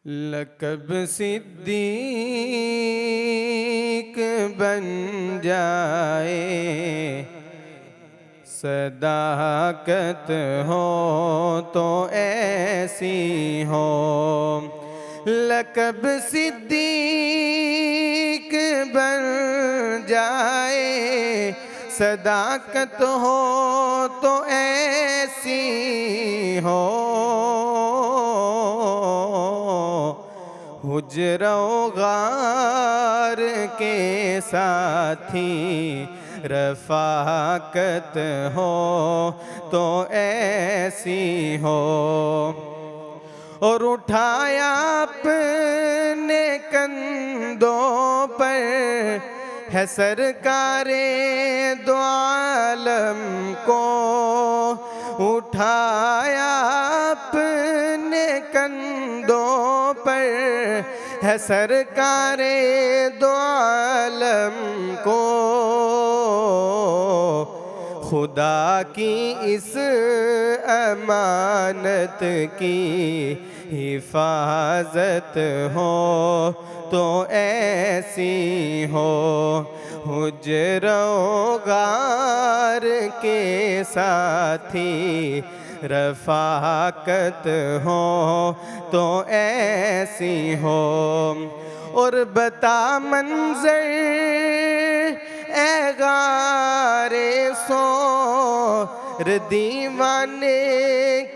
لقب صدیق بن جائے، صداقت ہو تو ایسی ہو۔ لقب صدیق بن جائے، صداقت ہو تو ایسی ہو۔ حجر و غار کے ساتھی رفاقت ہو تو ایسی ہو۔ اور اٹھایا اپنے کندھوں پر ہے سرکار دو عالم کو، اٹھایا اپنے کندھوں پر ہے سرکار دو عالم کو۔ خدا کی اس امانت کی حفاظت ہو تو ایسی ہو۔ حجر و غار کے ساتھی رفاقت ہو تو ایسی ہو۔ اور بتا منظر اے غار سور دیوانے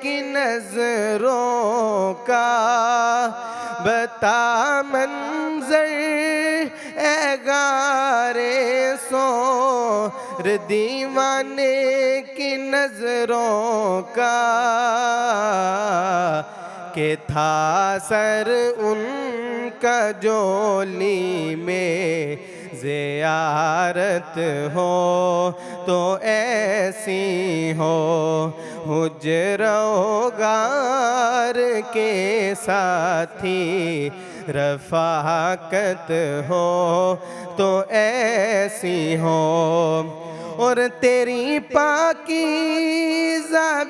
کی نظروں کا، بتا منظر اے غار سور دیوانے کی نظروں کا، کہ تھا سر ان کا جولی میں زیارت ہو تو ایسی ہو۔ حجر و غار کے ساتھی رفاقت ہو تو ایسی ہو۔ اور تیری پاکیزہ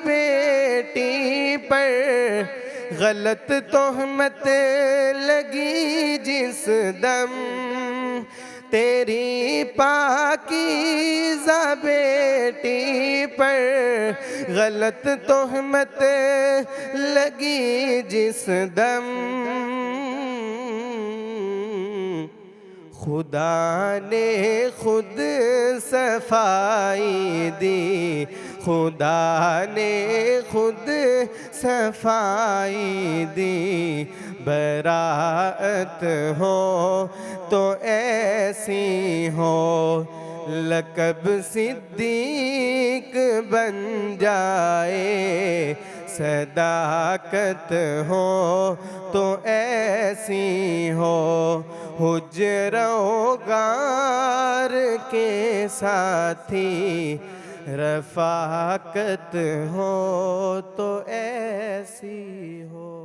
بیٹی پر غلط تہمت لگی جس دم، تیری پاکیزہ بیٹی پر غلط تہمت لگی جس دم، خدا نے خود صفائی دی، خدا نے خود صفائی دی۔ براءت ہو تو ایسی ہو۔ لقب صدیق بن جائے، صداقت ہو تو ایسی ہو۔ حجر و غار کے ساتھی رفاقت ہو تو ایسی ہو۔